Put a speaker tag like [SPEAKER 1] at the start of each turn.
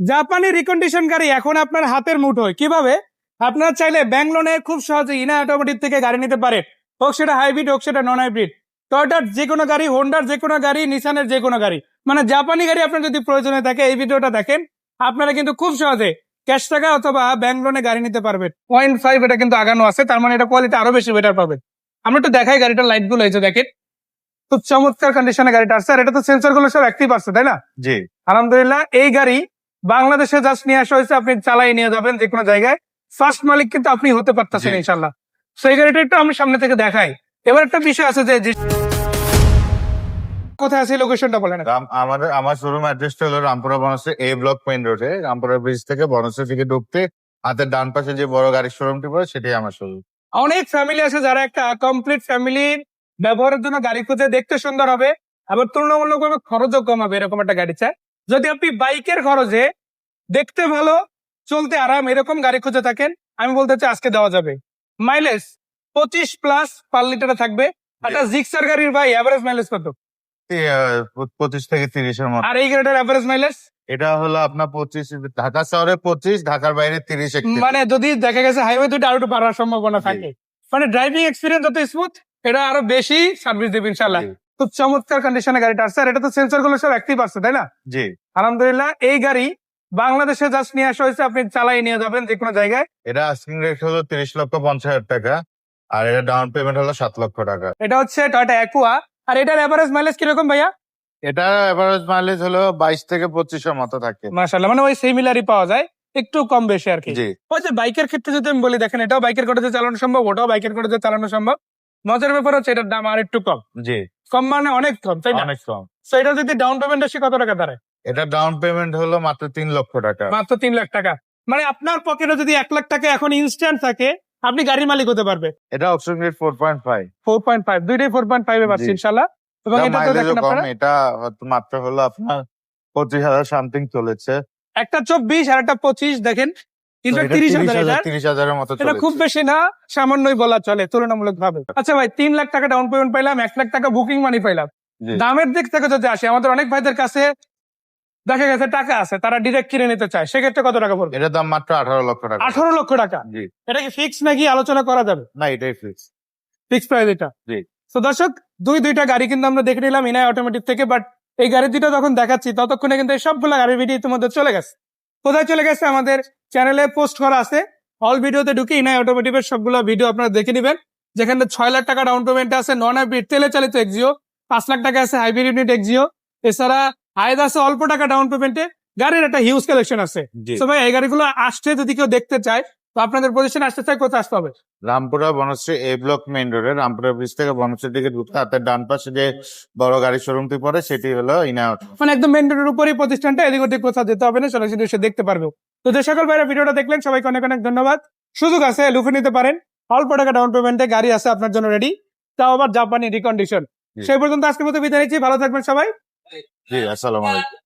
[SPEAKER 1] জাপানি রিকন্ডিশন গাড়ি এখন আপনার হাতের মুঠোয়। কিভাবে? আপনারা চাইলে ব্যাংক লোনে খুব সহজে ইনা অটোমোটিভ থেকে গাড়ি নিতে পারেন, হোক সেটা হাইব্রিড হোক সেটা নন হাইব্রিড। টয়োটার যে কোনো গাড়ি, হোন্ডার যে কোনো গাড়ি, নিসানের যে কোনো গাড়ি, মানে জাপানি গাড়ি আপনার যদি প্রয়োজনে থাকে এই ভিডিওটা দেখেন, আপনারা কিন্তু খুব সহজে ক্যাশ টাকা অথবা ব্যাংক লোনে গাড়ি নিতে পারবেন। 0.5 এটা কিন্তু আগানো আছে, তার মানে এটা কোয়ালিটি আরো বেশি বেটার পাবেন। আমরা একটু দেখাই গাড়িটার লাইট গুলো, এই যে দেখেন খুব চমৎকার কন্ডিশনে গাড়িটা আসছে। আর এটা তো সেন্সর গুলো সব অ্যাক্টিভ আছে, তাই না?
[SPEAKER 2] জি।
[SPEAKER 1] আলহামদুলিল্লাহ। এই গাড়ি বাংলাদেশে জাস্ট নিয়ে আসা হয়েছে, আপনি চালাই নিয়ে যাবেন যে কোনো জায়গায়। ফার্স্ট মালিক কিন্তু আপনি হতে পারতেছেন
[SPEAKER 2] জি।
[SPEAKER 1] ইনশাল্লাহ। তো এই গাড়িটা একটু আমি সামনে থেকে দেখাই। এবার একটা বিষয় আছে যে কোথায় আছে, লোকেশনটা বলেন।
[SPEAKER 2] আমার শোরুম অ্যাড্রেসটা হলো রামপুরা বনশ্রী এ ব্লক মেইন রোডে, রামপুরা ব্রিজ থেকে বনশ্রী থেকে ঢুকতে হাতের ডান পাশে যে বড় গাড়ির শোরুমটি পড়ে সেটাই আমার শোরুম।
[SPEAKER 1] অনেক ফ্যামিলি আছে যারা একটা কমপ্লিট ফ্যামিলির ব্যবহারের জন্য গাড়ি খুঁজে, দেখতে সুন্দর হবে আবার তুলনামূলকভাবে খরচও কম হবে, এরকম একটা গাড়ি চায়। যদি আপনি বাইকের খরচে দেখতে ভালো, চলতে আরাম, এরকম গাড়ি খুঁজে থাকেন, আমি বলতে চাই আজকে দেওয়া যাবে। মাইলেজ 25+ পার লিটারে থাকবে। একটা জিক্সার গাড়ির ভাই এভারেজ মাইলেজ কত?
[SPEAKER 2] 25 থেকে 30 এর মধ্যে।
[SPEAKER 1] আর এই গাড়িটার এভারেজ মাইলেজ
[SPEAKER 2] এটা হলো আপনার 25, ঢাকা শহরে 25, ঢাকার বাইরে 30-31।
[SPEAKER 1] মানে যদি দেখা গেছে হাইওয়ে দুটো আরো একটু বাড়ার সম্ভাবনা থাকে। মানে ড্রাইভিং এক্সপিরিয়েন্স যত স্মুথ, এটা আরো বেশি সার্ভিস দেবে ইনশাল্লাহ।
[SPEAKER 2] জি।
[SPEAKER 1] খুব চমৎকার কন্ডিশনে গাড়িটা আসছে। আর এটা তো সেন্সর গুলো সব অ্যাক্টিভ আছে, তাই না?
[SPEAKER 2] জি।
[SPEAKER 1] আলহামদুলিল্লাহ। এই গাড়ি বাংলাদেশে জাস্ট নিয়ে আসা হয়েছে, আপনি চালাই নিয়ে যাবেন যে কোনো জায়গায়।
[SPEAKER 2] এটা আস্কিং রেট হলো 30,50,000 টাকা, আর এটা ডাউন পেমেন্ট হলো 7 লক্ষ টাকা।
[SPEAKER 1] এটা হচ্ছে টয়োটা অ্যাকুয়া। আর এটার এভারেজ মাইলেজ কিরকম ভাইয়া?
[SPEAKER 2] এটা এভারেজ মাইলেজ হলো 22 থেকে 25 এর মতো থাকে।
[SPEAKER 1] মাশাআল্লাহ, মানে ওই সিমিলারই পাওয়া যায়, একটু কম বেশি আর কি।
[SPEAKER 2] জি।
[SPEAKER 1] ওই যে বাইকের ক্ষেত্রে যদি আমি বলি, দেখেন এটাও বাইকের কোটাতে চালানো সম্ভব, ওটাও বাইকের কোটাতে চালানো সম্ভব। মজার ব্যাপার হচ্ছে এটার দাম আর একটু কম।
[SPEAKER 2] জি।
[SPEAKER 1] কম মানে অনেক কম, তাই না?
[SPEAKER 2] অনেক কম।
[SPEAKER 1] তো এটা যদি ডাউন পেমেন্ট আসে কত টাকা দাঁড়ায়?
[SPEAKER 2] এটা ডাউন পেমেন্ট হলো মাত্র 3 লক্ষ টাকা।
[SPEAKER 1] মাত্র 3 লাখ টাকা। মানে আপনার পকেটে যদি 1 লাখ টাকা এখন ইনস্ট্যান্ট থাকে, আপনি গাড়ির মালিক হতে পারবে।
[SPEAKER 2] এটা অপশন রেট 4.5।
[SPEAKER 1] 4.5, দুইটাই 4.5 এ পাচ্ছি
[SPEAKER 2] জি।
[SPEAKER 1] ইনশাল্লাহ। এবং এটা তো
[SPEAKER 2] মাইলেজও
[SPEAKER 1] দেখেন
[SPEAKER 2] কম,
[SPEAKER 1] আপনারা,
[SPEAKER 2] এটা মাত্র হলো আপনার 25,000 সামথিং চলেছে।
[SPEAKER 1] একটা 24 আর একটা 25, দেখেন
[SPEAKER 2] তো
[SPEAKER 1] ইনফ্যাক্ট
[SPEAKER 2] এটা
[SPEAKER 1] 30,000।
[SPEAKER 2] 30,000 এর মতো
[SPEAKER 1] এটা
[SPEAKER 2] চলেছে।
[SPEAKER 1] খুব বেশি না, সামান্যই বলা চলে তুলনামূলক ভাবে। আচ্ছা ভাই, 3 লাখ টাকা ডাউন পেমেন্ট পাইলাম, 1 লাখ টাকা বুকিং মানি পাইলাম।
[SPEAKER 2] জি।
[SPEAKER 1] দামের দিক থেকে যদি আসে, আমাদের অনেক ভাইদের কাছে দেখা গেছে টাকা আছে, তারা ডিরেক্ট কিনে নিতে চায়, সেক্ষেত্রে কত টাকা পড়বে?
[SPEAKER 2] এটার দাম মাত্র 18 লক্ষ টাকা।
[SPEAKER 1] 18 লক্ষ টাকা।
[SPEAKER 2] জি।
[SPEAKER 1] এটা কি ফিক্স নাকি আলোচনা করা যাবে?
[SPEAKER 2] না, এটাই ফিক্স।
[SPEAKER 1] ফিক্স প্রাইস এটা।
[SPEAKER 2] জি।
[SPEAKER 1] তো দর্শক, দুইটা গাড়ি কিন্তু আমরা দেখে নিলাম ইনাই অটোমেটিভ থেকে, বাট এই গাড়ি দুটো যখন দেখাচ্ছি ততক্ষণে কিন্তু এই সবগুলো গাড়ির ভিডিও ইতিমধ্যে চলে গেছে। কোথায় চলে গেছে? আমাদের চ্যানেলে পোস্ট করা আছে। অল ভিডিওতে ঢুকে ইনাই অটোমেটিভের সবগুলো ভিডিও আপনারা দেখে নেবেন, যেখানে 6 লাখ টাকা ডাউন পেমেন্ট আছে নন হাইব্রিড তেলে চালিত এক্সিও, 5 লাখ টাকা আছে হাইব্রিড ইউনিট এক্সিও, এছাড়া আয়েদ আছে অল্প টাকা ডাউন পেমেন্টে। গাড়ির একটা হিউজ কালেকশন আছে।
[SPEAKER 2] জি।
[SPEAKER 1] তো ভাই, এই গাড়িগুলো আসতে যদি কেউ দেখতে চায়, তো আপনাদের পজিশনে আসতে চায়, কোথায় আসতে হবে?
[SPEAKER 2] রামপুরা বনশ্রী এ ব্লক মেইন রোডে, রামপুরা ব্রিজ থেকে বনশ্রীর দিকে ঢুকতে হাতের ডান পাশে যে বড় গাড়ির শোরুমটি পড়ে সেটি হলো ইনায়ত।
[SPEAKER 1] মানে একদম মেন রোডের উপরেই প্রতিষ্ঠানটা, এদিক ওদিক কোথাও যেতে হবে না, সরাসরি এসে দেখতে পারবে। তো যে সকল ভাইরা ভিডিওটা দেখলেন, সবাইকে অনেক অনেক ধন্যবাদ। সুযোগ আছে, লুফে নিতে পারেন, অল্প টাকা ডাউন পেমেন্টে গাড়ি আছে আপনার জন্য রেডি, তাও আবার জাপানি রিকন্ডিশন।
[SPEAKER 2] জি।
[SPEAKER 1] সেই পর্যন্ত আজকের মতো বিদায় নিচ্ছি, ভালো থাকবেন সবাই।
[SPEAKER 2] জি, আসসালামু আলাইকুম।